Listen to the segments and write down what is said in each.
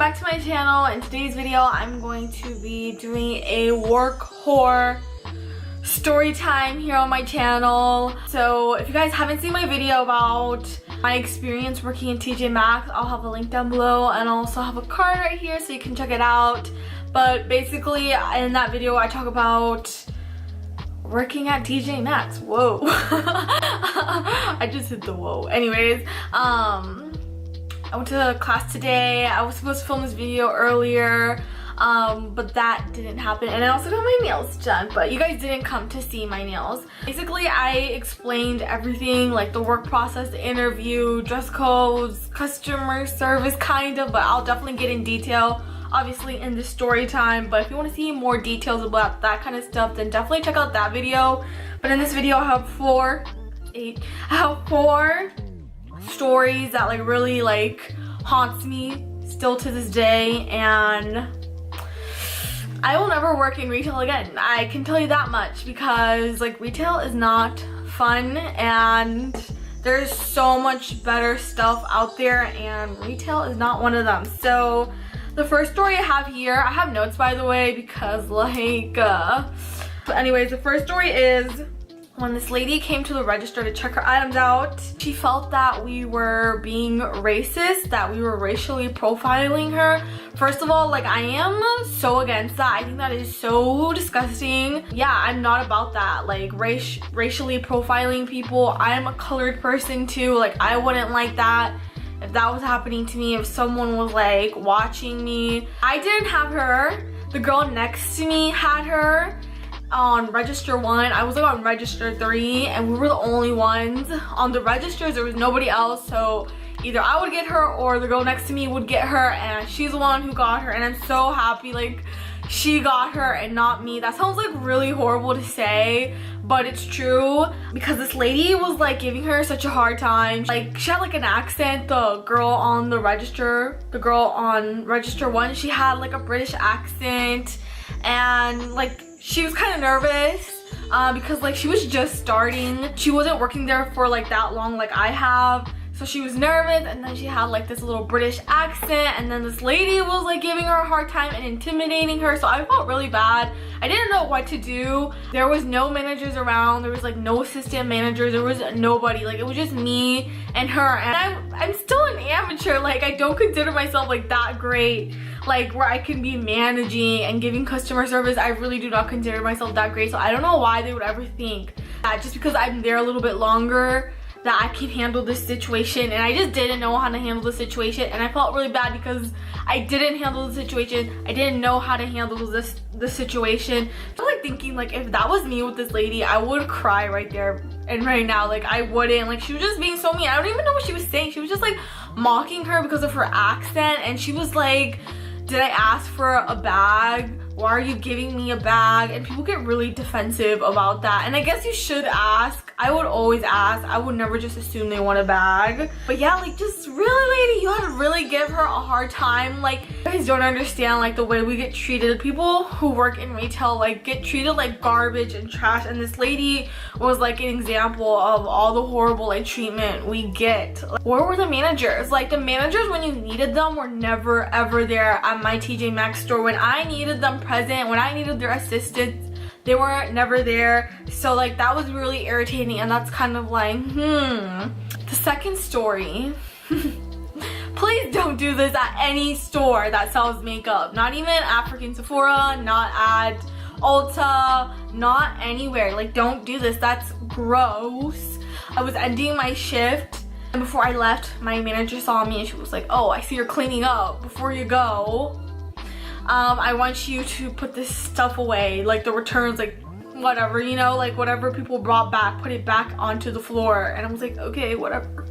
back to my channel. In today's video, I'm going to be doing a work horror story time here on my channel. So if you guys haven't seen my video about my experience working in TJ Maxx, I'll have a link down below, and I'll also have a card right here so you can check it out. But basically in that video I talk about working at TJ Maxx. Whoa. I just hit the whoa. Anyways, I went to class today. I was supposed to film this video earlier, but that didn't happen. And I also got my nails done, but you guys didn't come to see my nails. Basically, I explained everything, like the work process, the interview, dress codes, customer service, kind of, but I'll definitely get in detail, obviously, in the story time. But if you want to see more details about that kind of stuff, then definitely check out that video. But in this video, I have four stories that like really like haunts me still to this day, and I will never work in retail again. I can tell you that much, because like retail is not fun and there's so much better stuff out there, and retail is not one of them. So the first story I have here, I have notes by the way, because like but anyways, the first story is when this lady came to the register to check her items out. She felt that we were being racist, that we were racially profiling her. First of all, like, I am so against that. I think that is so disgusting. Yeah, I'm not about that, like racially profiling people. I am a colored person too. Like, I wouldn't like that if that was happening to me, if someone was like watching me. I didn't have her. The girl next to me had her on register 1. I was like on register 3, and we were the only ones on the registers. There was nobody else, so either I would get her or the girl next to me would get her, and she's the one who got her, and I'm so happy like she got her and not me. That sounds like really horrible to say, but it's true, because this lady was like giving her such a hard time. Like, she had like an accent. The girl on register 1, she had like a British accent, and like she was kind of nervous because like she was just starting. She wasn't working there for like that long like I have. So she was nervous, and then she had like this little British accent, and then this lady was like giving her a hard time and intimidating her. So I felt really bad. I didn't know what to do. There was no managers around. There was like no assistant managers. There was nobody. Like, it was just me and her. And I'm still an amateur. Like, I don't consider myself like that great, like where I can be managing and giving customer service. I really do not consider myself that great. So I don't know why they would ever think that just because I'm there a little bit longer that I can handle this situation. And I just didn't know how to handle the situation, and I felt really bad because I didn't handle the situation. I didn't know how to handle the situation. I was like thinking, like, if that was me with this lady, I would cry right there and right now. Like, I wouldn't. Like, she was just being so mean. I don't even know what she was saying. She was just like mocking her because of her accent, and she was like, did I ask for a bag? Why are you giving me a bag? And people get really defensive about that, and I guess you should ask. I would always ask. I would never just assume they want a bag. But yeah, like, just really, lady, you had to really give her a hard time. Like, you guys don't understand like the way we get treated. People who work in retail like get treated like garbage and trash, and this lady was like an example of all the horrible like treatment we get. Like, where were the managers? Like, the managers when you needed them were never ever there at my TJ Maxx store. When I needed them present, when I needed their assistance, they were never there. So like, that was really irritating, and that's kind of like The second story, please don't do this at any store that sells makeup. Not even African Sephora, not at Ulta, not anywhere. Like, don't do this. That's gross. I was ending my shift, and before I left, my manager saw me and she was like, oh, I see you're cleaning up. Before you go, I want you to put this stuff away, like the returns, like whatever, you know, like whatever people brought back, put it back onto the floor. And I was like, okay, whatever.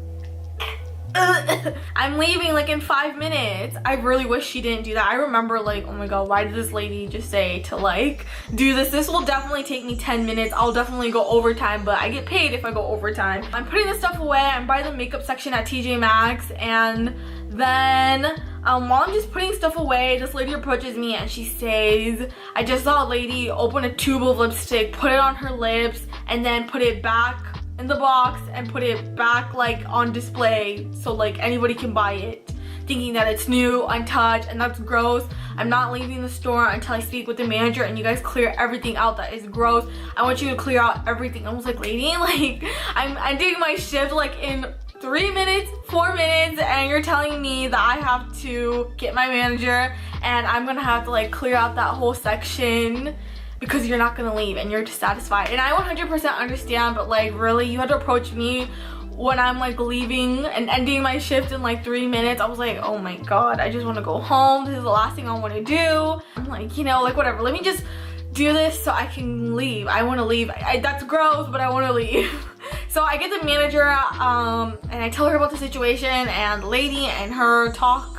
I'm leaving like in 5 minutes. I really wish she didn't do that. I remember like, oh my god, why did this lady just say to like do this? This will definitely take me 10 minutes. I'll definitely go overtime, but I get paid if I go overtime. I'm putting this stuff away. I'm by the makeup section at TJ Maxx, and then while I'm just putting stuff away, this lady approaches me and she says, I just saw a lady open a tube of lipstick, put it on her lips, and then put it back in the box and put it back like on display so like anybody can buy it. thinking that it's new, untouched, and that's gross. I'm not leaving the store until I speak with the manager and you guys clear everything out that is gross. I want you to clear out everything. I was like, lady, like, I'm ending my shift like in 3 minutes, 4 minutes, and you're telling me that I have to get my manager and I'm gonna have to like clear out that whole section because you're not gonna leave and you're dissatisfied. And I 100% understand, but like, really, you had to approach me when I'm like leaving and ending my shift in like 3 minutes. I was like, oh my god, I just want to go home. This is the last thing I want to do. I'm like, you know, like whatever, let me just do this so I can leave. I want to leave. That's gross, but I want to leave. So I get the manager and I tell her about the situation, and the lady and her talk.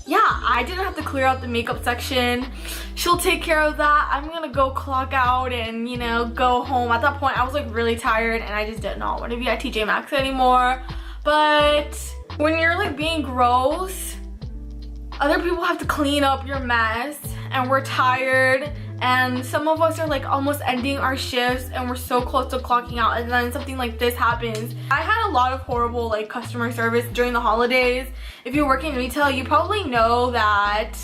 Yeah, I didn't have to clear out the makeup section. She'll take care of that. I'm gonna go clock out and, you know, go home. At that point, I was like really tired and I just did not want to be at TJ Maxx anymore. But when you're like being gross, other people have to clean up your mess, and we're tired, and some of us are like almost ending our shifts and we're so close to clocking out, and then something like this happens. I had a lot of horrible like customer service during the holidays. If you work in retail, you probably know that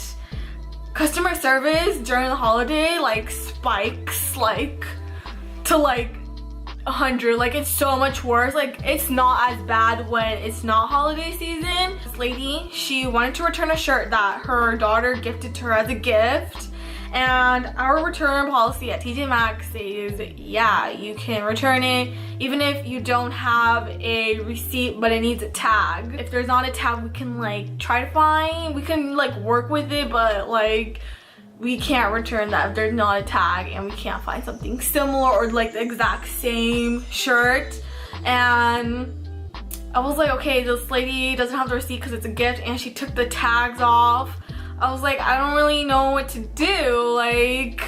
customer service during the holiday like spikes like to like 100. Like, it's so much worse. Like, it's not as bad when it's not holiday season. This lady, she wanted to return a shirt that her daughter gifted to her as a gift, and our return policy at TJ Maxx says, yeah, you can return it even if you don't have a receipt but it needs a tag. If there's not a tag, we can like try to find, we can like work with it, but like we can't return that if there's not a tag and we can't find something similar or like the exact same shirt. And I was like, okay, this lady doesn't have the receipt because it's a gift, and she took the tags off. I was like, I don't really know what to do. Like,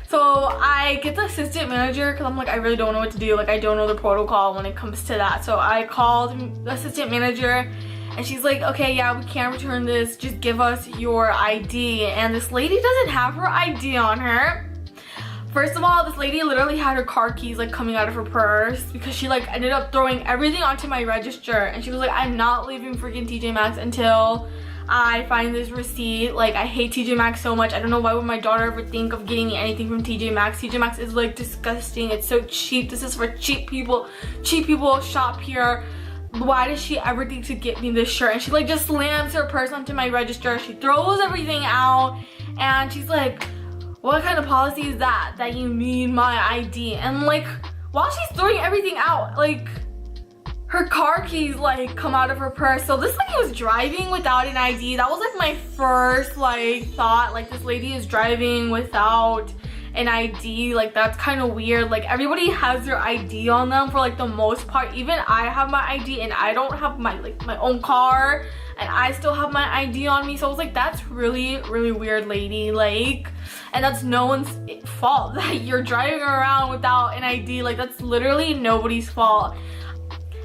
so I get the assistant manager because I'm like, I really don't know what to do. Like, I don't know the protocol when it comes to that. So I called the assistant manager and she's like, okay, yeah, we can't return this. Just give us your ID. And this lady doesn't have her ID on her. First of all, this lady literally had her car keys like coming out of her purse because she like ended up throwing everything onto my register. And she was like, I'm not leaving freaking TJ Maxx until I find this receipt. Like, I hate TJ Maxx so much. I don't know why would my daughter ever think of getting me anything from TJ Maxx. TJ Maxx is like disgusting. It's so cheap. This is for cheap people. Cheap people shop here. Why does she ever think to get me this shirt? And she like just slams her purse onto my register. She throws everything out and she's like, what kind of policy is that you need my ID? And like, while she's throwing everything out, like, her car keys like come out of her purse. So this lady was driving without an ID. That was like my first like thought, like, this lady is driving without an ID. Like, that's kind of weird. Like, everybody has their ID on them for like the most part. Even I have my ID and I don't have my like my own car and I still have my ID on me. So I was like, that's really, really weird, lady. Like, and that's no one's fault that you're driving around without an ID. Like, that's literally nobody's fault.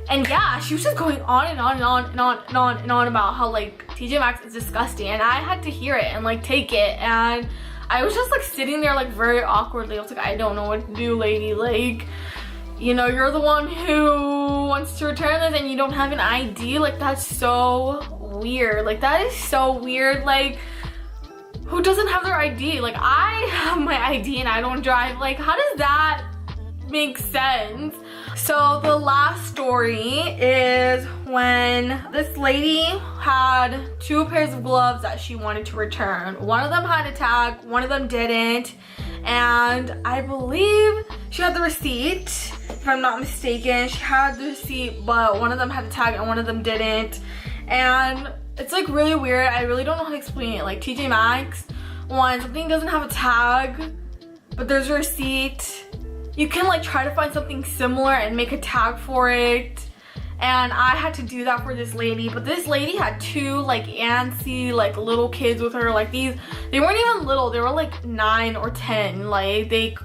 And yeah, she was just going on and on and on and on and on and on about how like TJ Maxx is disgusting, and I had to hear it and like take it, and I was just like sitting there like very awkwardly. I was like, I don't know what to do, lady. Like, you know, you're the one who wants to return this and you don't have an ID. Like, that's so weird. Like, that is so weird. Like, who doesn't have their ID? Like, I have my ID and I don't drive. Like, how does that make sense? So the last story is when this lady had 2 pairs of gloves that she wanted to return. One of them had a tag, one of them didn't, and I believe she had the receipt, if I'm not mistaken. She had the receipt, but one of them had a tag and one of them didn't. And it's like really weird. I really don't know how to explain it. Like, TJ Maxx, when something doesn't have a tag but there's a receipt, you can like try to find something similar and make a tag for it. And I had to do that for this lady, but this lady had 2 like antsy like little kids with her. Like, they weren't even little, they were like 9 or 10. Like, they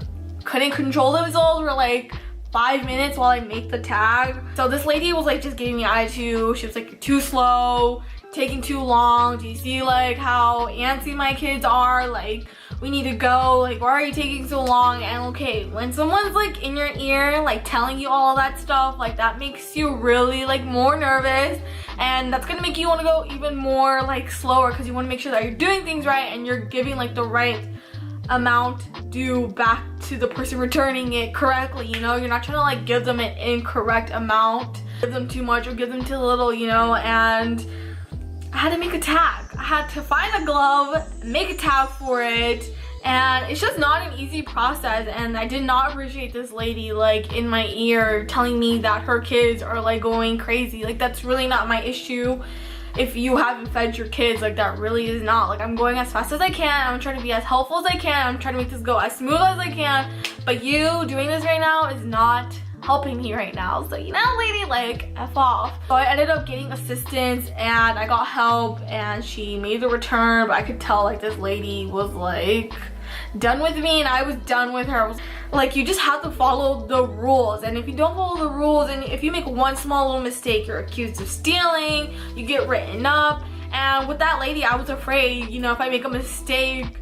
couldn't control themselves for like 5 minutes while I make the tag. So this lady was like just giving me attitude. She was like, you're too slow, taking too long. Do you see like how antsy my kids are? Like, we need to go, like why are you taking so long? And okay, when someone's like in your ear like telling you all that stuff, like that makes you really like more nervous, and that's gonna make you want to go even more like slower because you want to make sure that you're doing things right and you're giving like the right amount due back to the person returning it correctly. You know, you're not trying to like give them an incorrect amount, give them too much or give them too little, you know. And I had to make a tag. I had to find a glove, make a tag for it, and it's just not an easy process. And I did not appreciate this lady like in my ear telling me that her kids are like going crazy. Like that's really not my issue. If you haven't fed your kids, like that really is not. Like I'm going as fast as I can. I'm trying to be as helpful as I can. I'm trying to make this go as smooth as I can. But you doing this right now is not helping me right now. So you know, lady, like F off. So I ended up getting assistance and I got help and she made the return. But I could tell like this lady was like done with me and I was done with her. Like you just have to follow the rules, and if you don't follow the rules and if you make one small little mistake, you're accused of stealing, you get written up. And with that lady, I was afraid, you know, if I make a mistake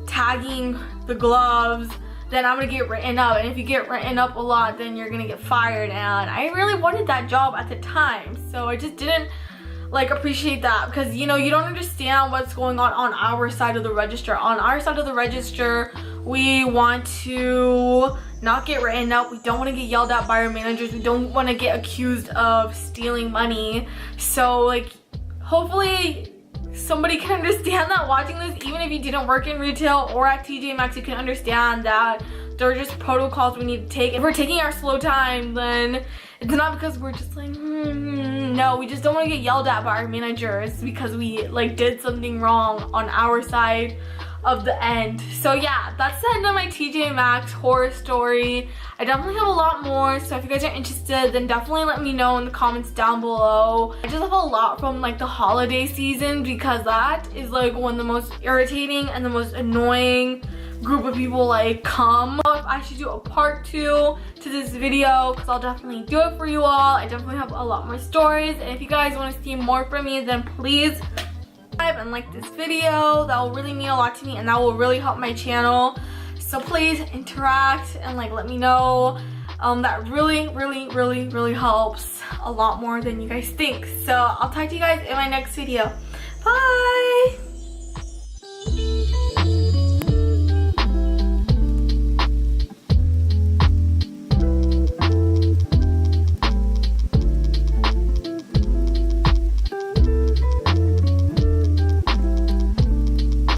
tagging the gloves, then I'm gonna get written up, and if you get written up a lot, then you're gonna get fired. And I really wanted that job at the time, so I just didn't like appreciate that, because you know, you don't understand what's going on our side of the register. On our side of the register, we want to not get written up, we don't want to get yelled at by our managers, we don't want to get accused of stealing money. So like hopefully somebody can understand that watching this. Even if you didn't work in retail or at TJ Maxx, you can understand that there are just protocols we need to take. If we're taking our slow time, then it's not because we're just like no, we just don't want to get yelled at by our managers because we like did something wrong on our side of the end. So yeah, that's the end of my TJ Maxx horror story. I definitely have a lot more, so if you guys are interested, then definitely let me know in the comments down below. I just have a lot from like the holiday season, because that is like one of the most irritating and the most annoying group of people like come. If I should do a part 2 to this video, because I'll definitely do it for you all. I definitely have a lot more stories, and if you guys want to see more from me, then please subscribe and like this video. That will really mean a lot to me and that will really help my channel. So please interact and like let me know. That really helps a lot more than you guys think. So I'll talk to you guys in my next video. Bye.